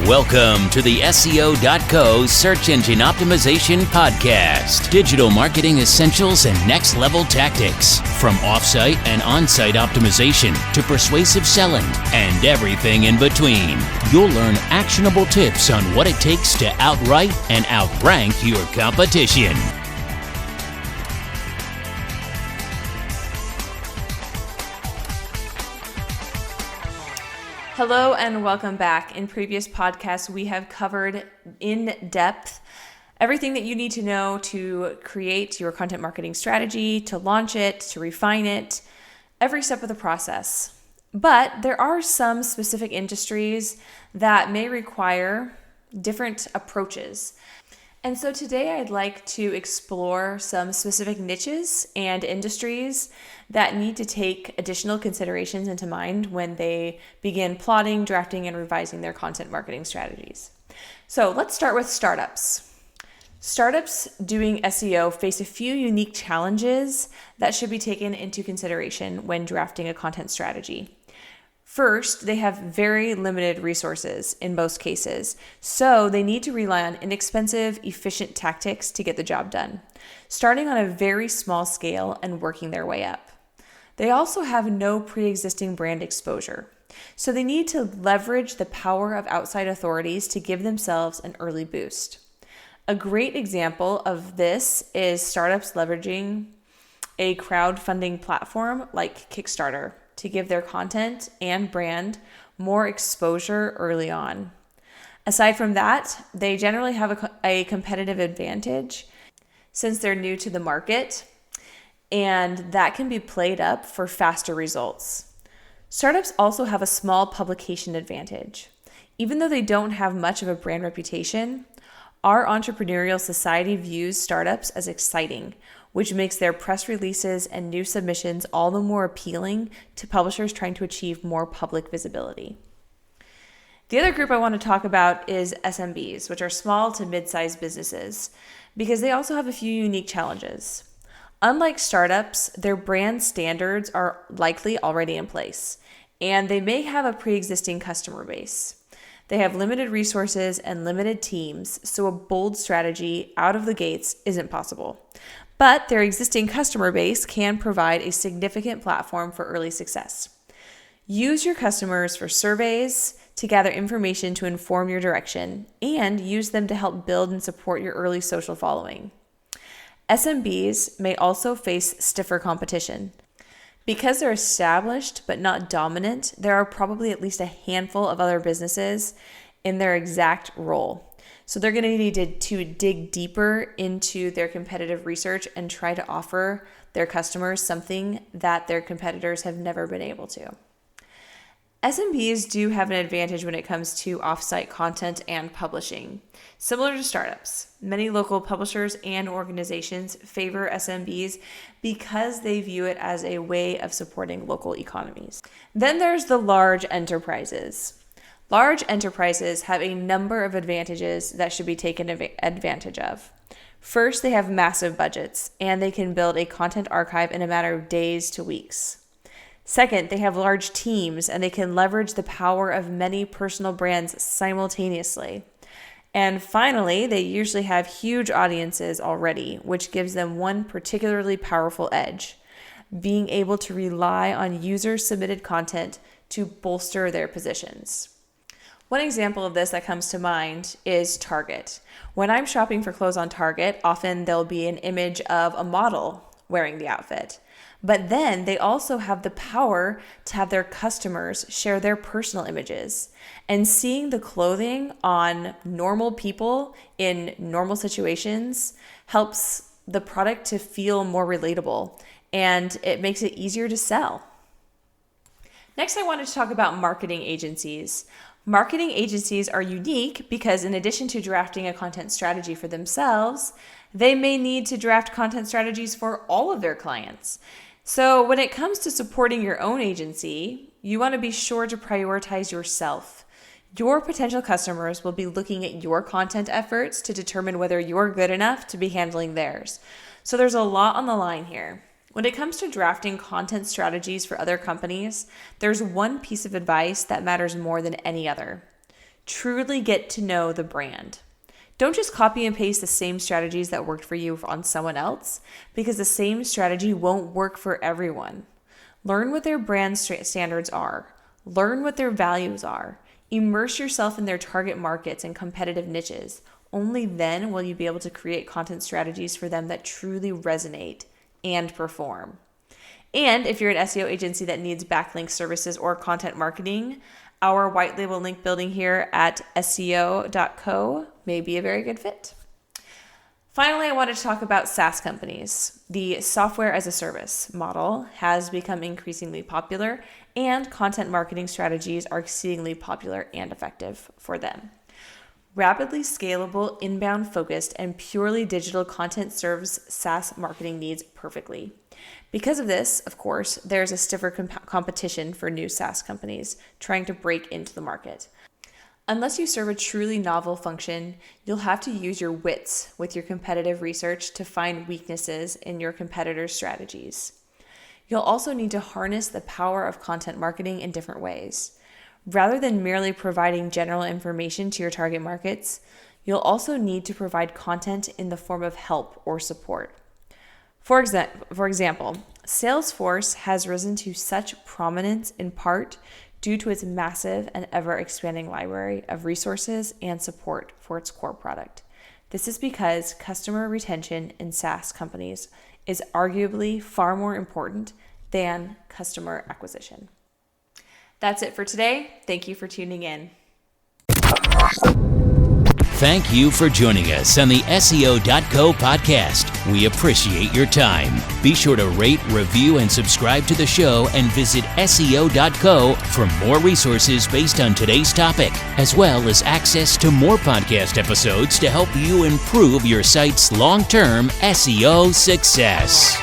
Welcome to the SEO.co Search Engine Optimization Podcast. Digital marketing essentials and next level tactics. From offsite and on-site optimization to persuasive selling and everything in between. You'll learn actionable tips on what it takes to outright and outrank your competition. Hello and welcome back. In previous podcasts, we have covered in depth everything that you need to know to create your content marketing strategy, to launch it, to refine it, every step of the process. But there are some specific industries that may require different approaches. And so today I'd like to explore some specific niches and industries that need to take additional considerations into mind when they begin plotting, drafting, and revising their content marketing strategies. So let's start with startups. Startups doing SEO face a few unique challenges that should be taken into consideration when drafting a content strategy. First, they have very limited resources in most cases, so they need to rely on inexpensive, efficient tactics to get the job done, starting on a very small scale and working their way up. They also have no pre-existing brand exposure, so they need to leverage the power of outside authorities to give themselves an early boost. A great example of this is startups leveraging a crowdfunding platform like Kickstarter to give their content and brand more exposure early on. Aside from that, they generally have a competitive advantage since they're new to the market, and that can be played up for faster results. Startups also have a small publication advantage. Even though they don't have much of a brand reputation, our entrepreneurial society views startups as exciting, which makes their press releases and new submissions all the more appealing to publishers trying to achieve more public visibility. The other group I want to talk about is SMBs, which are small to mid-sized businesses, because they also have a few unique challenges. Unlike startups, their brand standards are likely already in place, and they may have a pre-existing customer base. They have limited resources and limited teams, so a bold strategy out of the gates isn't possible. But their existing customer base can provide a significant platform for early success. Use your customers for surveys to gather information to inform your direction, and use them to help build and support your early social following. SMBs may also face stiffer competition. Because they're established but not dominant, there are probably at least a handful of other businesses in their exact role. So they're going to need to dig deeper into their competitive research and try to offer their customers something that their competitors have never been able to. SMBs do have an advantage when it comes to offsite content and publishing. Similar to startups, many local publishers and organizations favor SMBs because they view it as a way of supporting local economies. Then there's the large enterprises. Large enterprises have a number of advantages that should be taken advantage of. First, they have massive budgets, and they can build a content archive in a matter of days to weeks. Second, they have large teams, and they can leverage the power of many personal brands simultaneously. And finally, they usually have huge audiences already, which gives them one particularly powerful edge: being able to rely on user-submitted content to bolster their positions. One example of this that comes to mind is Target. When I'm shopping for clothes on Target, often there'll be an image of a model wearing the outfit. But then they also have the power to have their customers share their personal images. And seeing the clothing on normal people in normal situations helps the product to feel more relatable, and it makes it easier to sell. Next, I wanted to talk about marketing agencies. Marketing agencies are unique because in addition to drafting a content strategy for themselves, they may need to draft content strategies for all of their clients. So when it comes to supporting your own agency, you want to be sure to prioritize yourself. Your potential customers will be looking at your content efforts to determine whether you're good enough to be handling theirs. So there's a lot on the line here. When it comes to drafting content strategies for other companies, there's one piece of advice that matters more than any other. Truly get to know the brand. Don't just copy and paste the same strategies that worked for you on someone else, because the same strategy won't work for everyone. Learn what their brand standards are. Learn what their values are. Immerse yourself in their target markets and competitive niches. Only then will you be able to create content strategies for them that truly resonate and perform. And if you're an SEO agency that needs backlink services or content marketing, our white label link building here at SEO.co may be a very good fit. Finally, I wanted to talk about SaaS companies. The software as a service model has become increasingly popular, and content marketing strategies are exceedingly popular and effective for them. Rapidly scalable, inbound focused, and purely digital content serves SaaS marketing needs perfectly. Because of this, of course, there's a stiffer competition for new SaaS companies trying to break into the market. Unless you serve a truly novel function, you'll have to use your wits with your competitive research to find weaknesses in your competitors' strategies. You'll also need to harness the power of content marketing in different ways. Rather than merely providing general information to your target markets, you'll also need to provide content in the form of help or support. For example, Salesforce has risen to such prominence in part due to its massive and ever-expanding library of resources and support for its core product. This is because customer retention in SaaS companies is arguably far more important than customer acquisition. That's it for today. Thank you for tuning in. Thank you for joining us on the SEO.co podcast. We appreciate your time. Be sure to rate, review, and subscribe to the show, and visit SEO.co for more resources based on today's topic, as well as access to more podcast episodes to help you improve your site's long-term SEO success.